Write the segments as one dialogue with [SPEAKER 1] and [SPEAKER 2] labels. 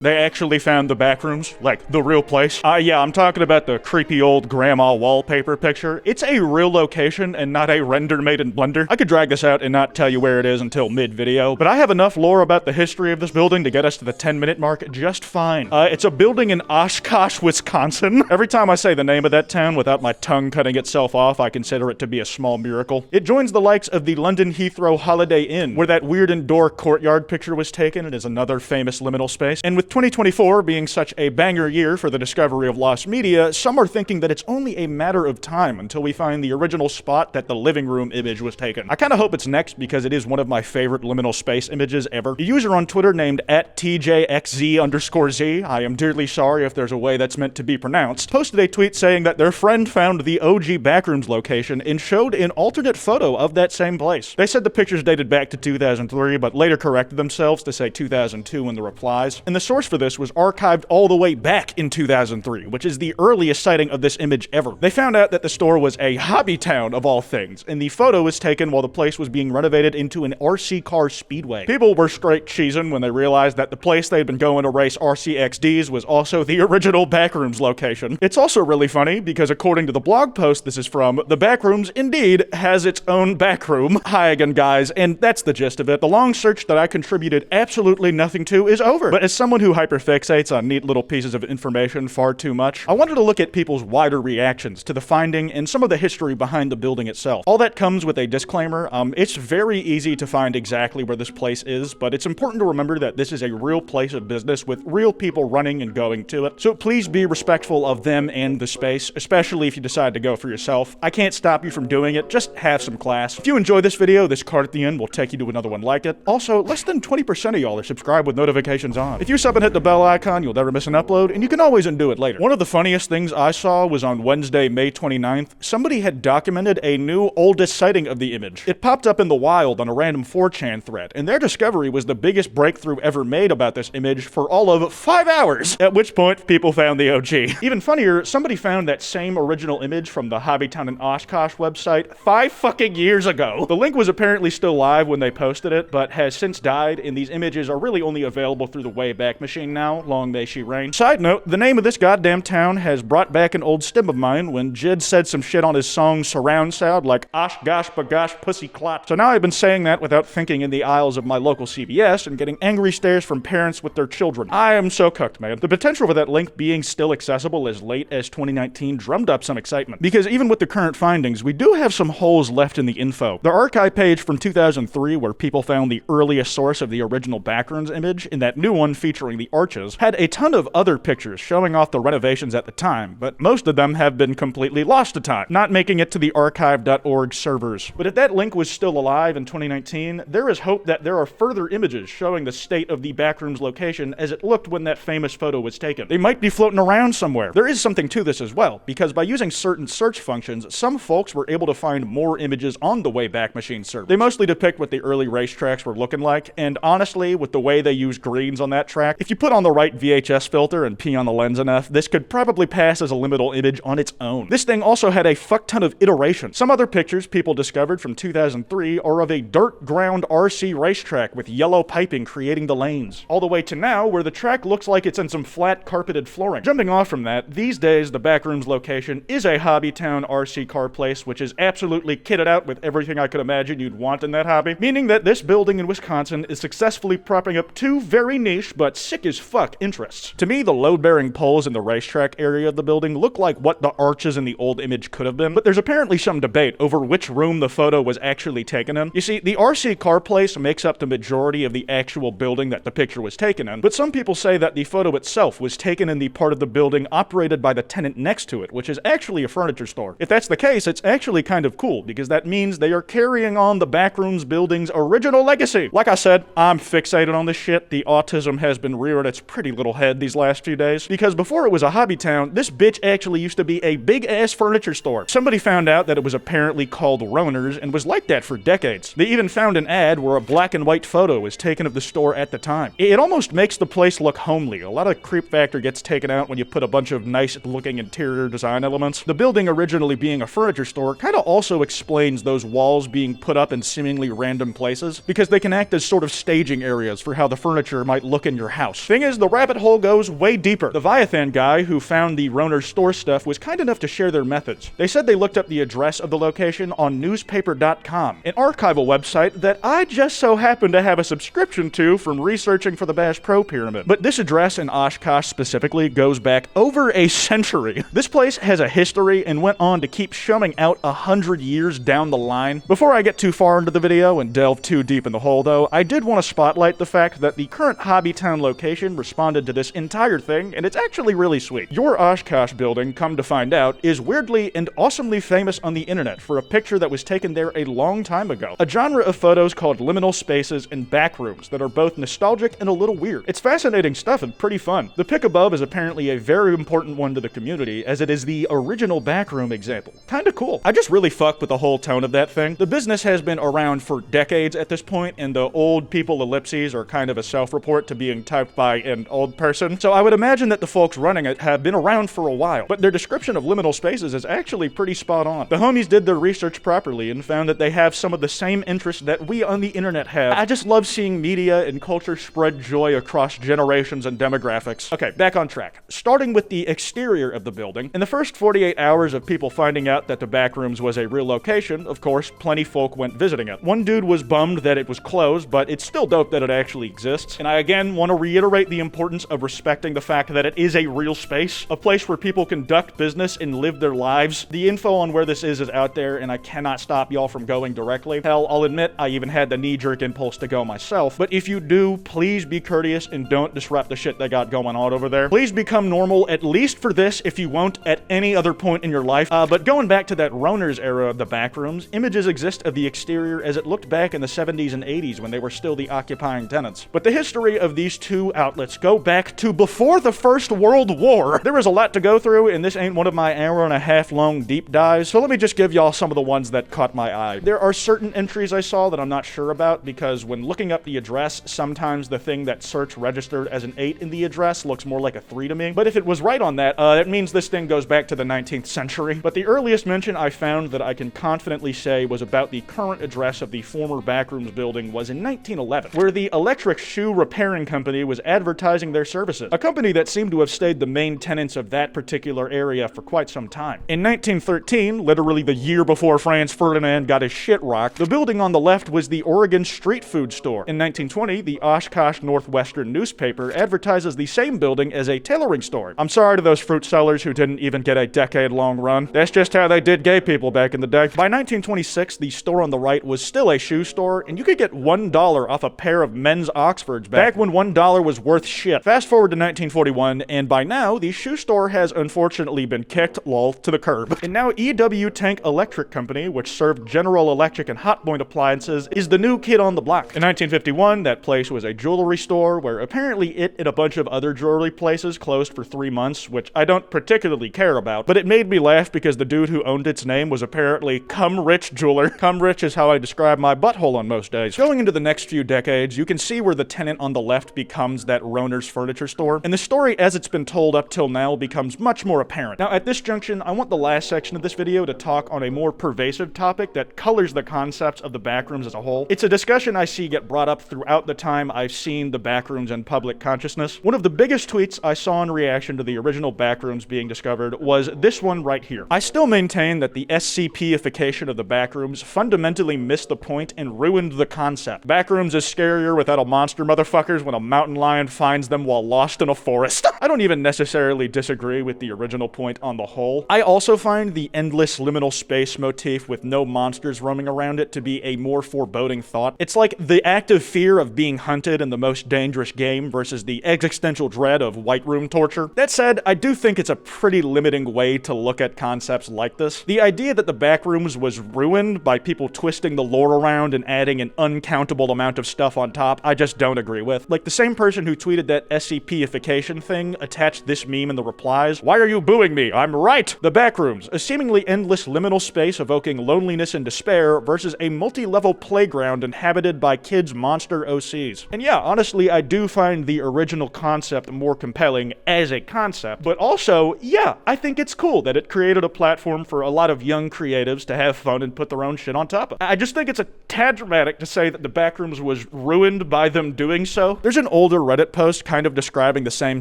[SPEAKER 1] They actually found the backrooms, like the real place. Yeah, I'm talking about the creepy old grandma wallpaper picture. It's a real location and not a render made in Blender. I could drag this out and not tell you where it is until mid-video, but I have enough lore about the history of this building to get us to the 10-minute mark just fine. It's a building in Oshkosh, Wisconsin. Every time I say the name of that town without my tongue cutting itself off, I consider it to be a small miracle. It joins the likes of the London Heathrow Holiday Inn, where that weird indoor courtyard picture was taken. It is another famous liminal space. And with 2024 being such a banger year for the discovery of lost media, some are thinking that it's only a matter of time until we find the original spot that the living room image was taken. I kind of hope it's next because it is one of my favorite liminal space images ever. A user on Twitter named @TJXZ_Z, I am dearly sorry if there's a way that's meant to be pronounced, posted a tweet saying that their friend found the OG Backrooms location and showed an alternate photo of that same place. They said the pictures dated back to 2003, but later corrected themselves to say 2002 in the replies. And the source for this was archived all the way back in 2003, which is the earliest sighting of this image ever. They found out that the store was a hobby town of all things, and the photo was taken while the place was being renovated into an RC car speedway. People were straight cheesing when they realized that the place they'd been going to race RCXDs was also the original Backrooms location. It's also really funny because according to the blog post this is from, the Backrooms indeed has its own backroom. Hi again, guys, and that's the gist of it. The long search that I contributed absolutely nothing to is over. But as someone who hyperfixates on neat little pieces of information far too much, I wanted to look at people's wider reactions to the finding and some of the history behind the building itself. All that comes with a disclaimer. It's very easy to find exactly where this place is, but it's important to remember that this is a real place of business with real people running and going to it. So please be respectful of them and the space, especially if you decide to go for yourself. I can't stop you from doing it, just have some class. If you enjoy this video, this card at the end will take you to another one like it. Also, less than 20% of y'all are subscribed with notifications on. If you sub and hit the bell icon, you'll never miss an upload, and you can always undo it later. One of the funniest things I saw was on Wednesday, May 29th, somebody had documented a new oldest sighting of the image. It popped up in the wild on a random 4chan thread, and their discovery was the biggest breakthrough ever made about this image for all of 5 hours, at which point people found the OG. Even funnier, somebody found that same original image from the Hobbytown in Oshkosh website 5 fucking years ago. The link was apparently still live when they posted it, but has since died, and these images are really only available through the Wayback Machine now. Long may she reign. Side note, the name of this goddamn town has brought back an old stim of mine when Jid said some shit on his song surround sound like osh gosh bagosh pussy clot. So now I've been saying that without thinking in the aisles of my local CVS and getting angry stares from parents with their children. I am so cooked, man. The potential for that link being still accessible as late as 2019 drummed up some excitement, because even with the current findings, we do have some holes left in the info. The archive page from 2003, where people found the earliest source of the original Backrooms image, and that new one featuring the arches, had a ton of other pictures showing off the renovations at the time, but most of them have been completely lost to time, not making it to the archive.org servers. But if that link was still alive in 2019, there is hope that there are further images showing the state of the Backrooms location as it looked when that famous photo was taken. They might be floating around somewhere. There is something to this as well, because by using certain search functions, some folks were able to find more images on the Wayback Machine server. They mostly depict what the early racetracks were looking like, and honestly, with the way they use greens on that track, if you put on the right VHS filter and pee on the lens enough, this could probably pass as a liminal image on its own. This thing also had a fuck ton of iteration. Some other pictures people discovered from 2003 are of a dirt ground RC racetrack with yellow piping creating the lanes, all the way to now where the track looks like it's in some flat carpeted flooring. Jumping off from that, these days the Backrooms location is a hobby town RC car place, which is absolutely kitted out with everything I could imagine you'd want in that hobby, meaning that this building in Wisconsin is successfully propping up two very niche but sick as fuck interests. To me, the load-bearing poles in the racetrack area of the building look like what the arches in the old image could have been, but there's apparently some debate over which room the photo was actually taken in. You see, the RC car place makes up the majority of the actual building that the picture was taken in, but some people say that the photo itself was taken in the part of the building operated by the tenant next to it, which is actually a furniture store. If that's the case, it's actually kind of cool, because that means they are carrying on the Backrooms building's original legacy. Like I said, I'm fixated on this shit. The autism has been rearing its pretty little head these last few days, because before it was a hobby town, this bitch actually used to be a big-ass furniture store. Somebody found out that it was apparently called Roner's and was like that for decades. They even found an ad where a black and white photo was taken of the store at the time. It almost makes the place look homely. A lot of creep factor gets taken out when you put a bunch of nice-looking interior design elements. The building originally being a furniture store kind of also explains those walls being put up in seemingly random places, because they can act as sort of staging areas for how the furniture might look in your house. house. Thing is, the rabbit hole goes way deeper. The Viathan guy who found the Roner store stuff was kind enough to share their methods. They said they looked up the address of the location on newspaper.com, an archival website that I just so happen to have a subscription to from researching for the Bash Pro Pyramid. But this address in Oshkosh specifically goes back over a century. This place has a history and went on to keep shumming out 100 years down the line. Before I get too far into the video and delve too deep in the hole though, I did want to spotlight the fact that the current Hobbytown location responded to this entire thing, and it's actually really sweet. Your Oshkosh building, come to find out, is weirdly and awesomely famous on the internet for a picture that was taken there a long time ago. A genre of photos called liminal spaces and backrooms that are both nostalgic and a little weird. It's fascinating stuff and pretty fun. The pic above is apparently a very important one to the community, as it is the original backroom example. Kinda cool. I just really fuck with the whole tone of that thing. The business has been around for decades at this point, and the old people ellipses are kind of a self-report to being typed by an old person. So I would imagine that the folks running it have been around for a while, but their description of liminal spaces is actually pretty spot on. The homies did their research properly and found that they have some of the same interests that we on the internet have. I just love seeing media and culture spread joy across generations and demographics. Okay, back on track. Starting with the exterior of the building, in the first 48 hours of people finding out that the Backrooms was a real location, of course, plenty folk went visiting it. One dude was bummed that it was closed, but it's still dope that it actually exists. And I again want to reiterate the importance of respecting the fact that it is a real space, a place where people conduct business and live their lives. The info on where this is out there, and I cannot stop y'all from going directly. Hell, I'll admit I even had the knee-jerk impulse to go myself, but if you do, please be courteous and don't disrupt the shit they got going on over there. Please become normal, at least for this, if you won't at any other point in your life. But going back to that Roner's era of the Backrooms, images exist of the exterior as it looked back in the 70s and 80s when they were still the occupying tenants. But the history of these two outlets go back to before the First World War. There is a lot to go through, and this ain't one of my hour-and-a-half long deep dives, so let me just give y'all some of the ones that caught my eye. There are certain entries I saw that I'm not sure about, because when looking up the address, sometimes the thing that search registered as an 8 in the address looks more like a 3 to me. But if it was right on that, that means this thing goes back to the 19th century. But the earliest mention I found that I can confidently say was about the current address of the former Backrooms building was in 1911, where the electric shoe repairing company was advertising their services, a company that seemed to have stayed the main tenants of that particular area for quite some time. In 1913, literally the year before Franz Ferdinand got his shit rocked, the building on the left was the Oregon Street Food Store. In 1920, the Oshkosh Northwestern newspaper advertises the same building as a tailoring store. I'm sorry to those fruit sellers who didn't even get a decade-long run. That's just how they did gay people back in the day. By 1926, the store on the right was still a shoe store, and you could get $1 off a pair of men's Oxfords back when $1 was worth shit. Fast forward to 1941, and by now, the shoe store has unfortunately been kicked, lol, to the curb. And now EW Tank Electric Company, which served General Electric and Hot Point appliances, is the new kid on the block. In 1951, that place was a jewelry store where apparently it and a bunch of other jewelry places closed for 3 months, which I don't particularly care about, but it made me laugh because the dude who owned its name was apparently Cum Rich Jeweler. Cum Rich is how I describe my butthole on most days. Going into the next few decades, you can see where the tenant on the left becomes that Roner's furniture store, and the story as it's been told up till now becomes much more apparent. Now at this junction, I want the last section of this video to talk on a more pervasive topic that colors the concepts of the Backrooms as a whole. It's a discussion I see get brought up throughout the time I've seen the Backrooms in public consciousness. One of the biggest tweets I saw in reaction to the original Backrooms being discovered was this one right here. I still maintain that the SCP-ification of the Backrooms fundamentally missed the point and ruined the concept. Backrooms is scarier without a monster motherfuckers when a mountain lion finds them while lost in a forest. I don't even necessarily disagree with the original point on the whole. I also find the endless liminal space motif with no monsters roaming around it to be a more foreboding thought. It's like the active fear of being hunted in the most dangerous game versus the existential dread of white room torture. That said, I do think it's a pretty limiting way to look at concepts like this. The idea that the Backrooms was ruined by people twisting the lore around and adding an uncountable amount of stuff on top, I just don't agree with. Like the same person who tweeted that SCP-ification thing attached this meme in the replies. Why are you booing me? I'm right! The Backrooms, a seemingly endless liminal space evoking loneliness and despair versus a multi-level playground inhabited by kids' monster OCs. And yeah, honestly, I do find the original concept more compelling as a concept, but also, yeah, I think it's cool that it created a platform for a lot of young creatives to have fun and put their own shit on top of. I just think it's a tad dramatic to say that the Backrooms was ruined by them doing so. There's an older Reddit post kind of describing the same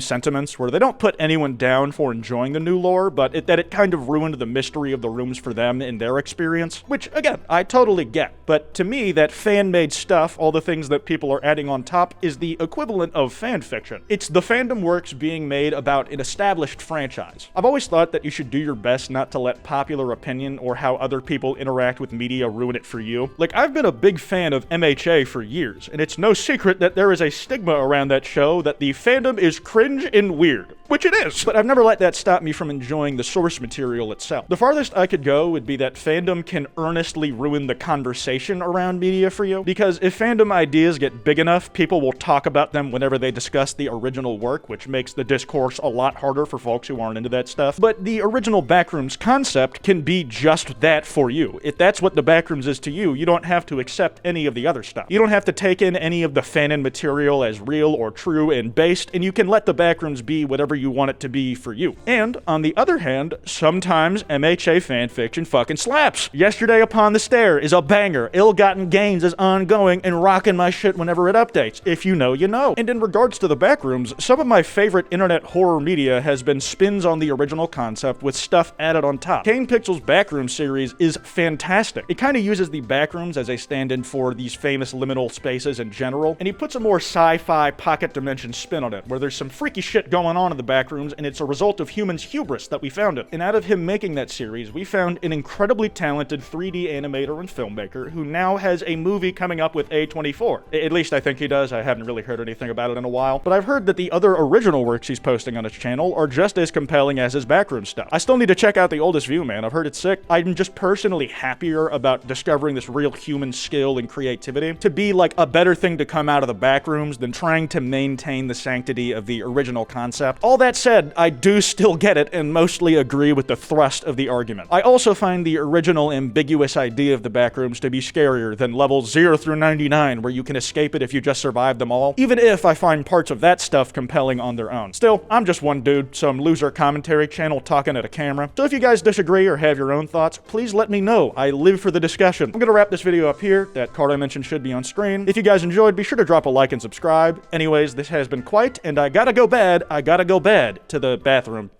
[SPEAKER 1] sentiments, where they don't put anyone down for enjoying the new lore, but that it kind of ruined the mystery of the rooms for them in their experience, which, again, I totally get. But to me, that fan-made stuff, all the things that people are adding on top, is the equivalent of fan fiction. It's the fandom works being made about an established franchise. I've always thought that you should do your best not to let popular opinion or how other people interact with media ruin it for you. Like, I've been a big fan of MHA for years, and it's no secret that there is a stigma around that show that the fandom is cringe and weird. Which it is, but I've never let that stop me from enjoying the source material itself. The farthest I could go would be that fandom can earnestly ruin the conversation around media for you, because if fandom ideas get big enough, people will talk about them whenever they discuss the original work, which makes the discourse a lot harder for folks who aren't into that stuff. But the original Backrooms concept can be just that for you. If that's what the Backrooms is to you, you don't have to accept any of the other stuff. You don't have to take in any of the fanon material as real or true and based, and you can let the Backrooms be whatever you want it to be for you. And, on the other hand, sometimes MHA fanfiction fucking slaps. Yesterday Upon the Stair is a banger. Ill-Gotten Gains is ongoing and rocking my shit whenever it updates. If you know, you know. And in regards to the Backrooms, some of my favorite internet horror media has been spins on the original concept with stuff added on top. Kane Pixel's Backrooms series is fantastic. It kind of uses the Backrooms as a stand-in for these famous liminal spaces in general, and he puts a more sci-fi pocket dimension spin on it, where there's some freaky shit going on in the Backrooms, and it's a result of humans' hubris that we found it. And out of him making that series, we found an incredibly talented 3D animator and filmmaker who now has a movie coming up with A24. At least I think he does. I haven't really heard anything about it in a while. But I've heard that the other original works he's posting on his channel are just as compelling as his Backroom stuff. I still need to check out The Oldest View, man. I've heard it's sick. I'm just personally happier about discovering this real human skill and creativity to be like a better thing to come out of the Backrooms than trying to maintain the sanctity of the original concept. All that said, I do still get it and mostly agree with the thrust of the argument. I also find the original ambiguous idea of the Backrooms to be scarier than levels 0 through 99, where you can escape it if you just survive them all, even if I find parts of that stuff compelling on their own. Still, I'm just one dude, some loser commentary channel talking at a camera. So if you guys disagree or have your own thoughts, please let me know. I live for the discussion. I'm gonna wrap this video up here. That card I mentioned should be on screen. If you guys enjoyed, be sure to drop a like and subscribe. Anyways, this has been Kwite, and I gotta go bad to the bathroom.